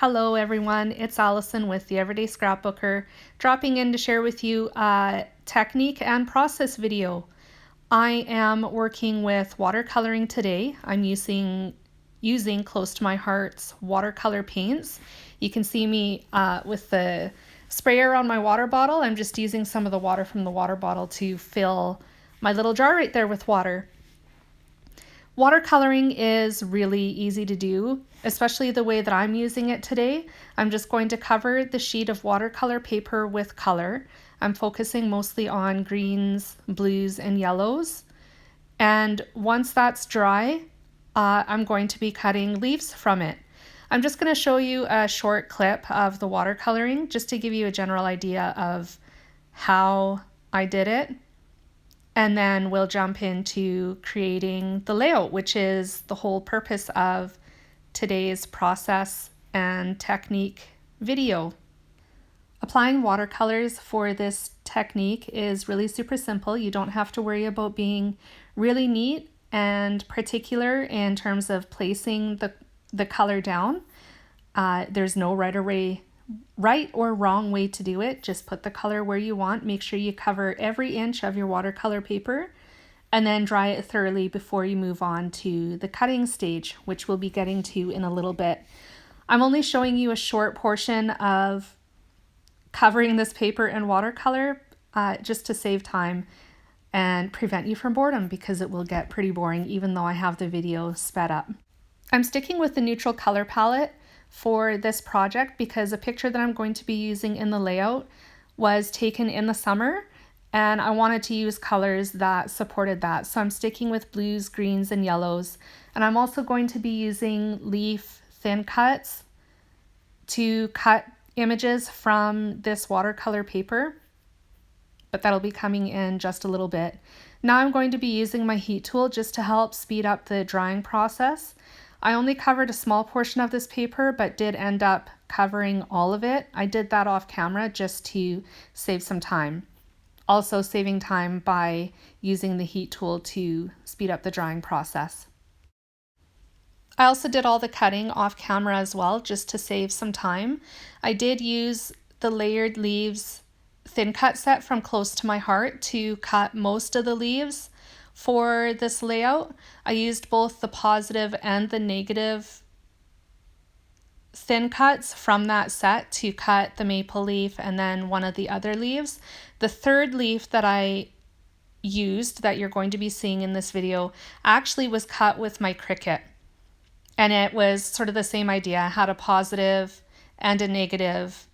Hello everyone, it's Allison with the Everyday Scrapbooker, dropping in to share with you a technique and process video. I am working with watercoloring today. I'm using close to my heart's watercolor paints. You can see me with the sprayer on my water bottle. I'm just using some of the water from the water bottle to fill my little jar right there with water. Watercoloring is really easy to do, especially the way that I'm using it today. I'm just going to cover the sheet of watercolor paper with color. I'm focusing mostly on greens, blues, and yellows. And once that's dry, I'm going to be cutting leaves from it. I'm just going to show you a short clip of the watercoloring just to give you a general idea of how I did it. And then we'll jump into creating the layout, which is the whole purpose of today's process and technique video. Applying watercolors for this technique is really super simple. You don't have to worry about being really neat and particular in terms of placing the color down. There's no right or wrong way to do it. Just put the color where you want. Make sure you cover every inch of your watercolor paper and then dry it thoroughly before you move on to the cutting stage, which we'll be getting to in a little bit. I'm only showing you a short portion of covering this paper in watercolor just to save time and prevent you from boredom, because it will get pretty boring even though I have the video sped up. I'm sticking with the neutral color palette for this project because a picture that I'm going to be using in the layout was taken in the summer and I wanted to use colors that supported that. So I'm sticking with blues, greens, and yellows. And I'm also going to be using leaf thin cuts to cut images from this watercolor paper, but that'll be coming in just a little bit. Now I'm going to be using my heat tool just to help speed up the drying process. I only covered a small portion of this paper, but did end up covering all of it. I did that off camera just to save some time. Also saving time by using the heat tool to speed up the drying process. I also did all the cutting off camera as well, just to save some time. I did use the layered leaves thin cut set from Close to My Heart to cut most of the leaves. For this layout, I used both the positive and the negative thin cuts from that set to cut the maple leaf and then one of the other leaves. The third leaf that I used, that you're going to be seeing in this video, actually was cut with my Cricut. And it was sort of the same idea. I had a positive and a negative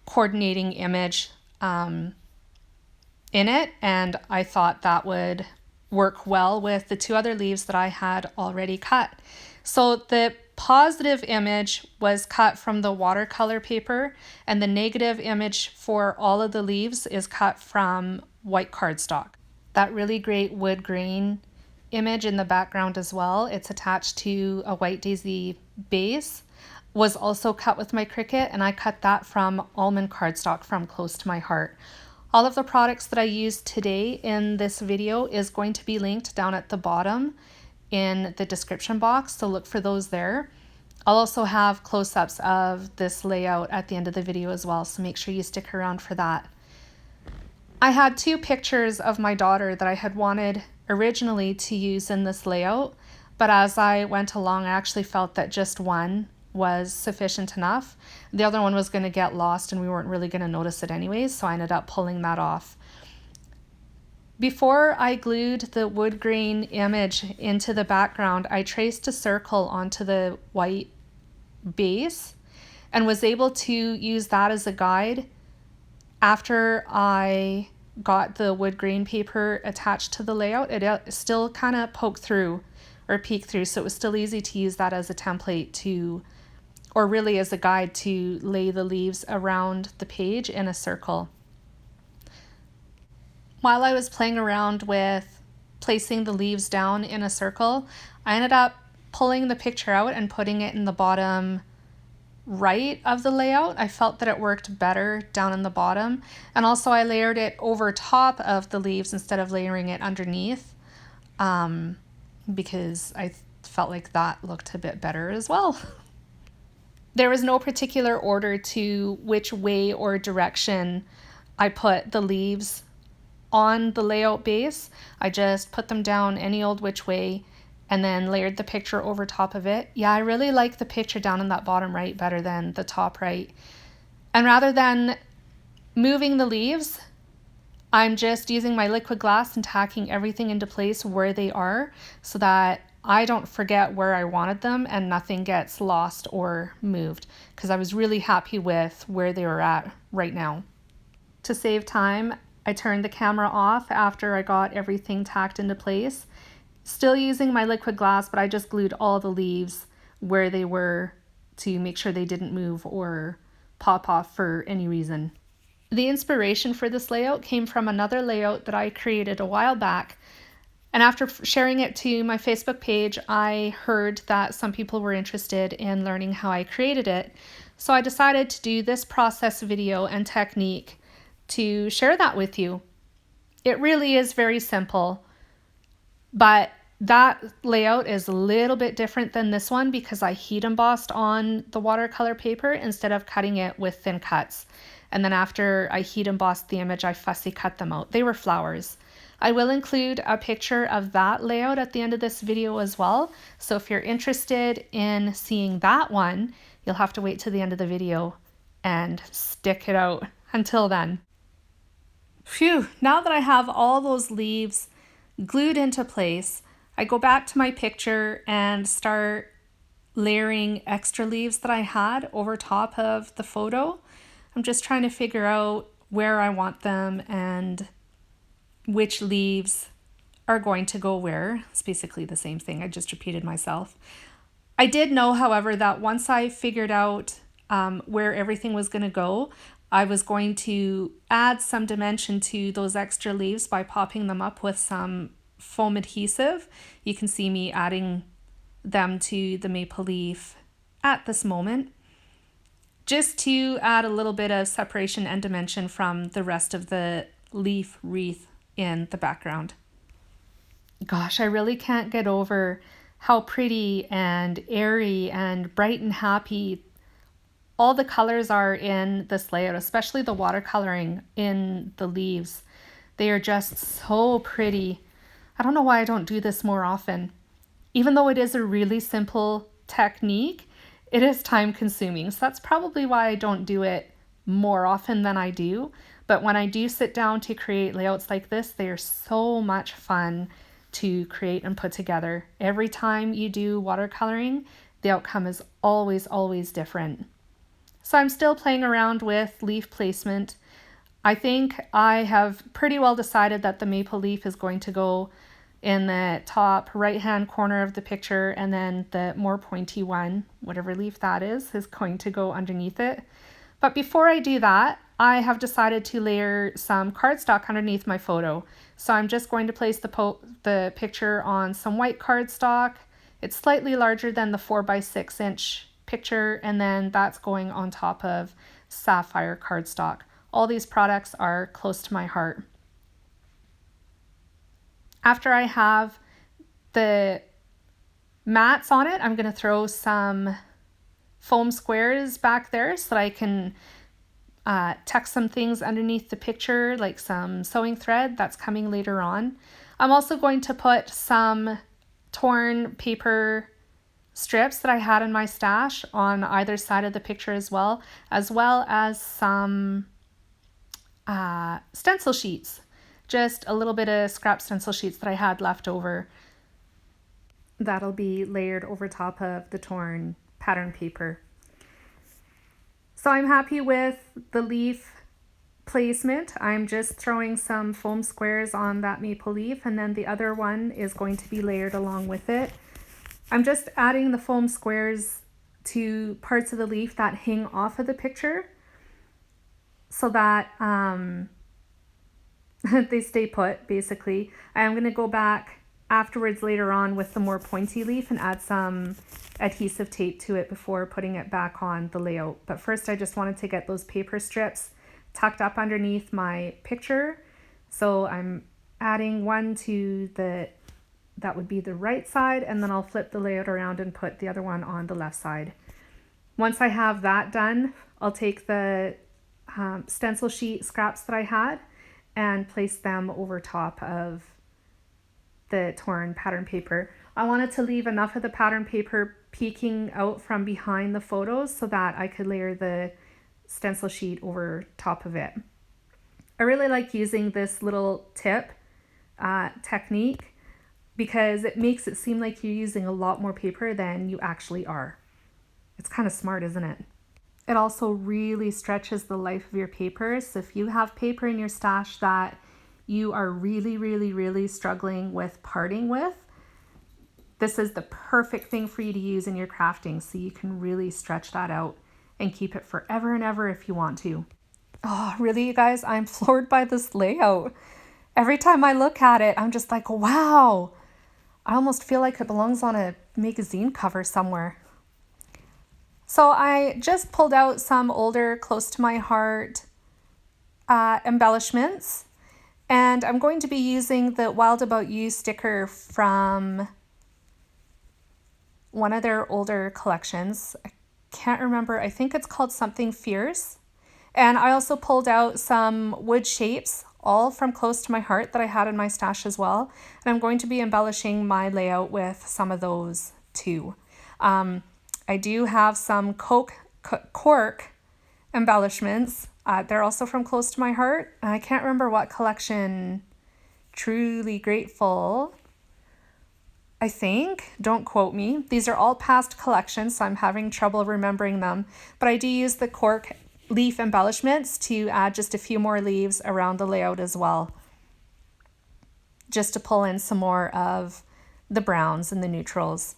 coordinating image in it, and I thought that would work well with the two other leaves that I had already cut. So the positive image was cut from the watercolor paper, and the negative image for all of the leaves is cut from white cardstock. That really great wood grain image in the background as well, it's attached to a white daisy base, was also cut with my Cricut, and I cut that from almond cardstock from Close to My Heart. All of the products that I used today in this video is going to be linked down at the bottom in the description box, so look for those there. I'll also have close-ups of this layout at the end of the video as well, so make sure you stick around for that. I had two pictures of my daughter that I had wanted originally to use in this layout, but as I went along, I actually felt that just one was sufficient enough. The other one was going to get lost and we weren't really going to notice it anyways, so I ended up pulling that off. Before I glued the wood grain image into the background, I traced a circle onto the white base and was able to use that as a guide after I got the wood grain paper attached to the layout. It still kind of poked through or peeked through, so it was still easy to use that as a template to, or really as a guide to lay the leaves around the page in a circle. While I was playing around with placing the leaves down in a circle, I ended up pulling the picture out and putting it in the bottom right of the layout. I felt that it worked better down in the bottom, and also I layered it over top of the leaves instead of layering it underneath, because I felt like that looked a bit better as well. There was no particular order to which way or direction I put the leaves on the layout base. I just put them down any old which way and then layered the picture over top of it. Yeah, I really like the picture down in that bottom right better than the top right. And rather than moving the leaves, I'm just using my liquid glass and tacking everything into place where they are so that I don't forget where I wanted them and nothing gets lost or moved, because I was really happy with where they were at right now. To save time, I turned the camera off after I got everything tacked into place. Still using my liquid glass, but I just glued all the leaves where they were to make sure they didn't move or pop off for any reason. The inspiration for this layout came from another layout that I created a while back. And after sharing it to my Facebook page, I heard that some people were interested in learning how I created it. So I decided to do this process video and technique to share that with you. It really is very simple, but that layout is a little bit different than this one because I heat embossed on the watercolor paper instead of cutting it with thin cuts. And then after I heat embossed the image, I fussy cut them out. They were flowers. I will include a picture of that layout at the end of this video as well. So if you're interested in seeing that one, you'll have to wait to the end of the video and stick it out until then. Phew, now that I have all those leaves glued into place, I go back to my picture and start layering extra leaves that I had over top of the photo. I'm just trying to figure out where I want them and which leaves are going to go where. It's basically the same thing. I just repeated myself. I did know, however, that once I figured out where everything was going to go, I was going to add some dimension to those extra leaves by popping them up with some foam adhesive. You can see me adding them to the maple leaf at this moment, just to add a little bit of separation and dimension from the rest of the leaf wreath in the background. Gosh, I really can't get over how pretty and airy and bright and happy all the colors are in this layout, especially the watercoloring in the leaves. They are just so pretty. I don't know why I don't do this more often. Even though it is a really simple technique, it is time consuming. So that's probably why I don't do it more often than I do. But when I do sit down to create layouts like this, they are so much fun to create and put together. Every time you do watercoloring, the outcome is always, always different. So I'm still playing around with leaf placement. I think I have pretty well decided that the maple leaf is going to go in the top right-hand corner of the picture, and then the more pointy one, whatever leaf that is going to go underneath it. But before I do that, I have decided to layer some cardstock underneath my photo. So I'm just going to place the picture on some white cardstock. It's slightly larger than the 4x6 inch picture, and then that's going on top of sapphire cardstock. All these products are close to my heart. After I have the mats on it, I'm going to throw some foam squares back there so that I can tuck some things underneath the picture, like some sewing thread that's coming later on. I'm also going to put some torn paper strips that I had in my stash on either side of the picture as well as some stencil sheets, just a little bit of scrap stencil sheets that I had left over. That'll be layered over top of the torn pattern paper. So I'm happy with the leaf placement. I'm just throwing some foam squares on that maple leaf, and then the other one is going to be layered along with it. I'm just adding the foam squares to parts of the leaf that hang off of the picture so that they stay put, basically. I'm going to go back afterwards later on with the more pointy leaf and add some adhesive tape to it before putting it back on the layout. But first I just wanted to get those paper strips tucked up underneath my picture. So I'm adding one to that would be the right side, and then I'll flip the layout around and put the other one on the left side. Once I have that done, I'll take the stencil sheet scraps that I had and place them over top of the torn pattern paper. I wanted to leave enough of the pattern paper peeking out from behind the photos so that I could layer the stencil sheet over top of it. I really like using this little tip technique because it makes it seem like you're using a lot more paper than you actually are. It's kind of smart, isn't it? It also really stretches the life of your paper. So if you have paper in your stash that you are really struggling with parting with, this is the perfect thing for you to use in your crafting, so you can really stretch that out and keep it forever and ever if you want to. Oh, really, you guys? I'm floored by this layout. Every time I look at it, I'm just like, wow. I almost feel like it belongs on a magazine cover somewhere. So I just pulled out some older, close to my heart embellishments. And I'm going to be using the Wild About You sticker from one of their older collections. I can't remember. I think it's called Something Fierce. And I also pulled out some wood shapes, all from close to my heart, that I had in my stash as well. And I'm going to be embellishing my layout with some of those too. I do have some cork embellishments. They're also from close to my heart. I can't remember what collection. Truly Grateful, I think. Don't quote me. These are all past collections, so I'm having trouble remembering them. But I do use the cork leaf embellishments to add just a few more leaves around the layout as well, just to pull in some more of the browns and the neutrals.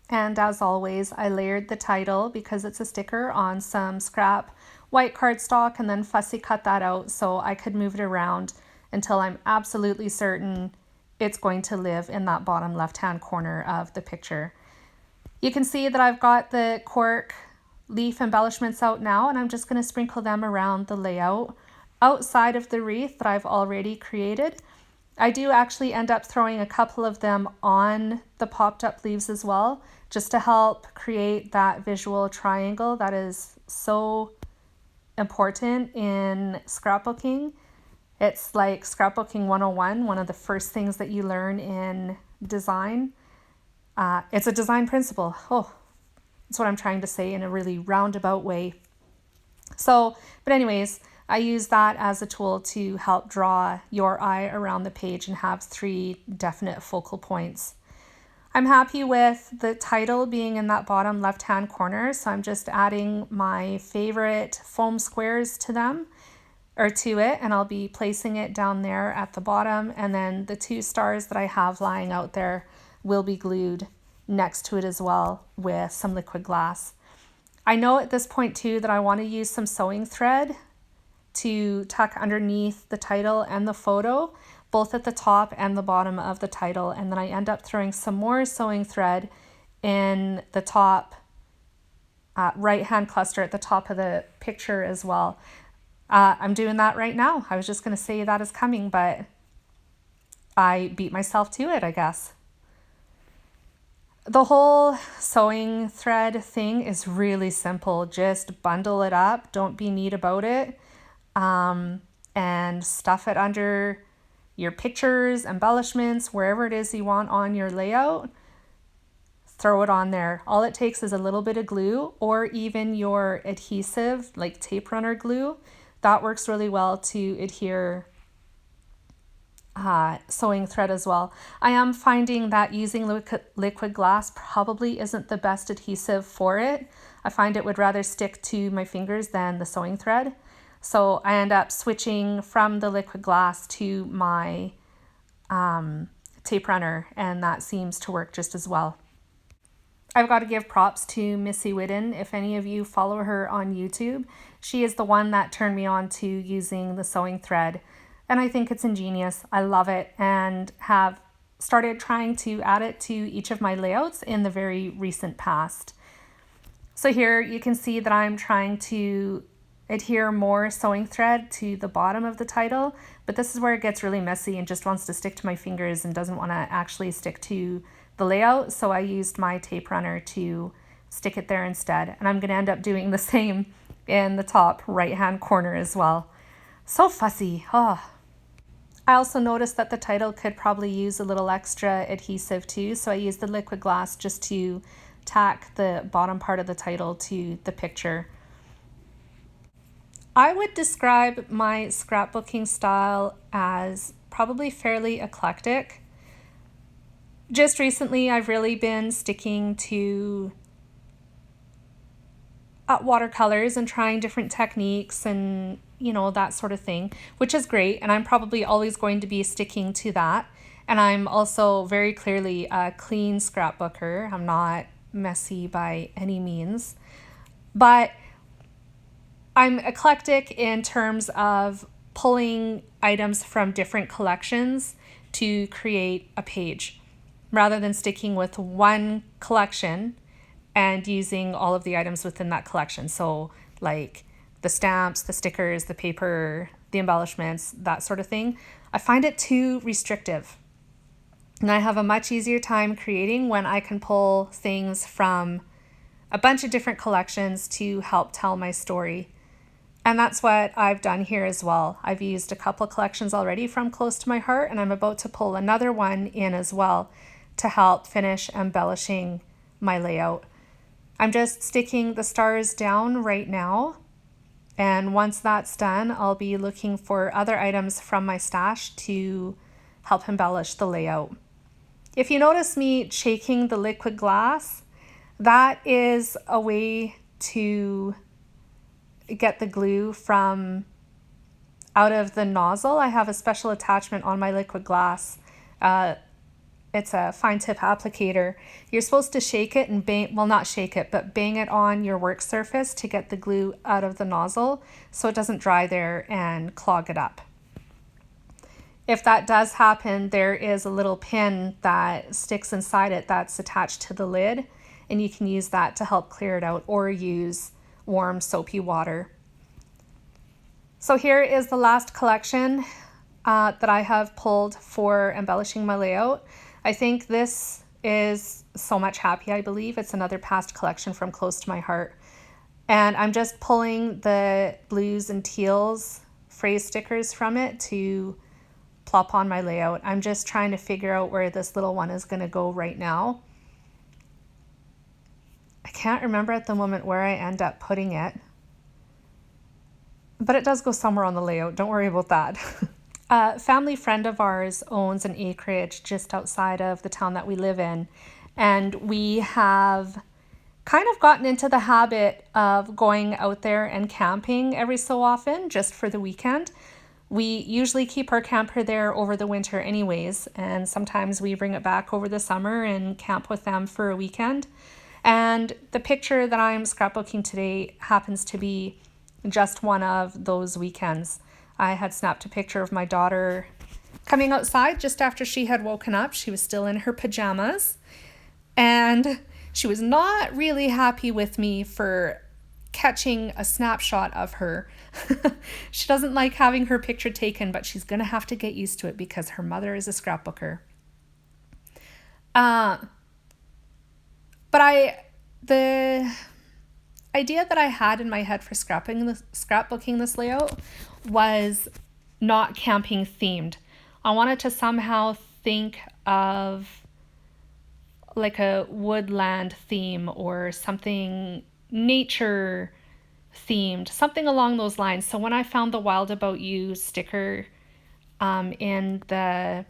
And as always, I layered the title, because it's a sticker, on some scrap white cardstock and then fussy cut that out so I could move it around until I'm absolutely certain it's going to live in that bottom left-hand corner of the picture. You can see that I've got the cork leaf embellishments out now, and I'm just going to sprinkle them around the layout outside of the wreath that I've already created. I do actually end up throwing a couple of them on the popped up leaves as well, just to help create that visual triangle that is so important in scrapbooking. It's like scrapbooking 101, one of the first things that you learn in design. It's a design principle. Oh, that's what I'm trying to say in a really roundabout way. So, but anyways, I use that as a tool to help draw your eye around the page and have 3 definite focal points. I'm happy with the title being in that bottom left-hand corner, so I'm just adding my favorite foam squares to them, or to it, and I'll be placing it down there at the bottom, and then the 2 stars that I have lying out there will be glued next to it as well with some liquid glass. I know at this point too that I want to use some sewing thread to tuck underneath the title and the photo, both at the top and the bottom of the title, and then I end up throwing some more sewing thread in the top right hand cluster at the top of the picture as well. I'm doing that right now. I was just going to say that is coming, but I beat myself to it, I guess. The whole sewing thread thing is really simple. Just bundle it up. Don't be neat about it. And stuff it under your pictures, embellishments, wherever it is you want on your layout. Throw it on there. All it takes is a little bit of glue, or even your adhesive, like tape runner glue. That works really well to adhere sewing thread as well. I am finding that using liquid glass probably isn't the best adhesive for it. I find it would rather stick to my fingers than the sewing thread. So I end up switching from the liquid glass to my tape runner, and that seems to work just as well. I've got to give props to Missy Whitten. If any of you follow her on YouTube, she is the one that turned me on to using the sewing thread. And I think it's ingenious. I love it, and have started trying to add it to each of my layouts in the very recent past. So here you can see that I'm trying to adhere more sewing thread to the bottom of the title, but this is where it gets really messy and just wants to stick to my fingers and doesn't want to actually stick to the layout. So I used my tape runner to stick it there instead. And I'm going to end up doing the same in the top right hand corner as well. So fussy. Oh. I also noticed that the title could probably use a little extra adhesive too, so I used the liquid glass just to tack the bottom part of the title to the picture. I would describe my scrapbooking style as probably fairly eclectic. Just recently, I've really been sticking to watercolors and trying different techniques and, you know, that sort of thing, which is great. And I'm probably always going to be sticking to that. And I'm also very clearly a clean scrapbooker. I'm not messy by any means. But I'm eclectic in terms of pulling items from different collections to create a page, rather than sticking with one collection and using all of the items within that collection. So like the stamps, the stickers, the paper, the embellishments, that sort of thing. I find it too restrictive. And I have a much easier time creating when I can pull things from a bunch of different collections to help tell my story. And that's what I've done here as well. I've used a couple of collections already from Close to My Heart, and I'm about to pull another one in as well to help finish embellishing my layout. I'm just sticking the stars down right now, and once that's done, I'll be looking for other items from my stash to help embellish the layout. If you notice me shaking the liquid glass, that is a way to get the glue from out of the nozzle. I have a special attachment on my liquid glass. It's a fine tip applicator. You're supposed to shake it and bang, well, not shake it, but bang it on your work surface to get the glue out of the nozzle so it doesn't dry there and clog it up. If that does happen, there is a little pin that sticks inside it that's attached to the lid, and you can use that to help clear it out, or use warm soapy water. So here is the last collection that I have pulled for embellishing my layout. I think this is So Much Happy, I believe. It's another past collection from Close to My Heart. And I'm just pulling the blues and teals phrase stickers from it to plop on my layout. I'm just trying to figure out where this little one is going to go right now. I can't remember at the moment where I end up putting it, but it does go somewhere on the layout. Don't worry about that. A family friend of ours owns an acreage just outside of the town that we live in, and we have kind of gotten into the habit of going out there and camping every so often, just for the weekend. We usually keep our camper there over the winter anyways, and sometimes we bring it back over the summer and camp with them for a weekend. And the picture that I'm scrapbooking today happens to be just one of those weekends. I had snapped a picture of my daughter coming outside just after she had woken up. She was still in her pajamas, and she was not really happy with me for catching a snapshot of her. She doesn't like having her picture taken, but she's going to have to get used to it because her mother is a scrapbooker. But the idea that I had in my head for scrapbooking this layout was not camping themed. I wanted to somehow think of like a woodland theme or something nature themed, something along those lines. So when I found the Wild About You sticker in the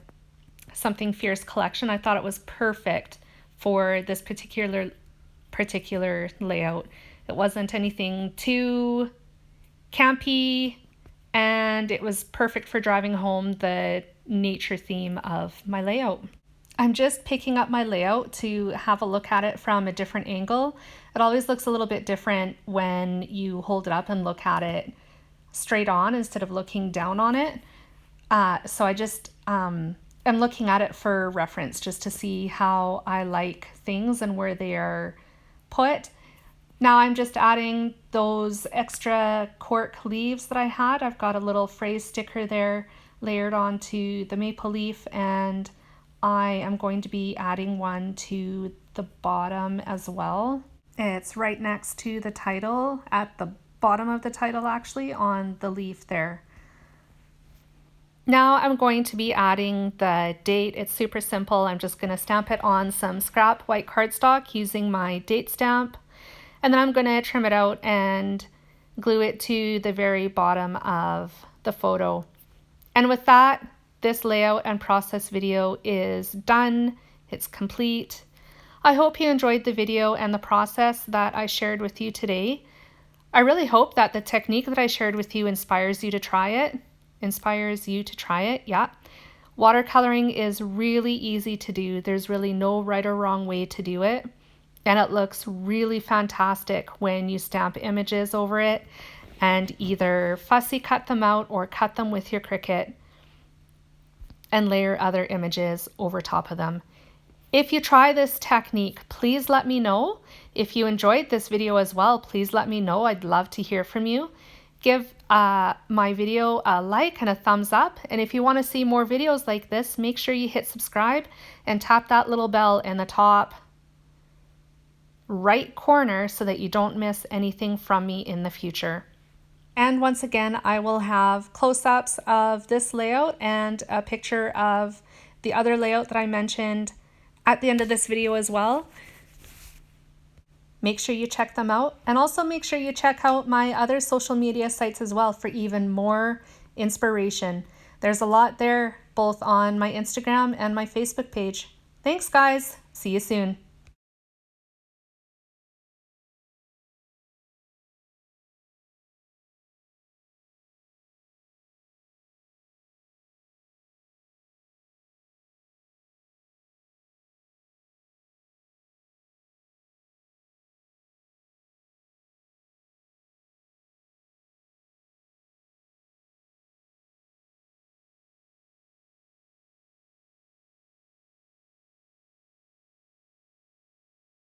Something Fierce collection, I thought it was perfect for this particular layout. It wasn't anything too campy, and it was perfect for driving home the nature theme of my layout. I'm just picking up my layout to have a look at it from a different angle. It always looks a little bit different when you hold it up and look at it straight on instead of looking down on it. So I just am looking at it for reference just to see how I like things and where they are put. Now I'm just adding those extra cork leaves that I had. I've got a little phrase sticker there layered onto the maple leaf, and I am going to be adding one to the bottom as well. It's right next to the title, at the bottom of the title actually, on the leaf there. Now I'm going to be adding the date. It's super simple. I'm just going to stamp it on some scrap white cardstock using my date stamp. And then I'm going to trim it out and glue it to the very bottom of the photo. And with that, this layout and process video is done. It's complete. I hope you enjoyed the video and the process that I shared with you today. I really hope that the technique that I shared with you inspires you to try it. Yeah. Watercoloring is really easy to do. There's really no right or wrong way to do it. And it looks really fantastic when you stamp images over it and either fussy cut them out or cut them with your Cricut and layer other images over top of them. If you try this technique, please let me know. If you enjoyed this video as well, please let me know. I'd love to hear from you. Give my video a like and a thumbs up. And if you want to see more videos like this, make sure you hit subscribe and tap that little bell in the top right corner so that you don't miss anything from me in the future. And once again, I will have close-ups of this layout and a picture of the other layout that I mentioned at the end of this video as well. Make sure you check them out, and also make sure you check out my other social media sites as well for even more inspiration. There's a lot there, both on my Instagram and my Facebook page. Thanks, guys. See you soon.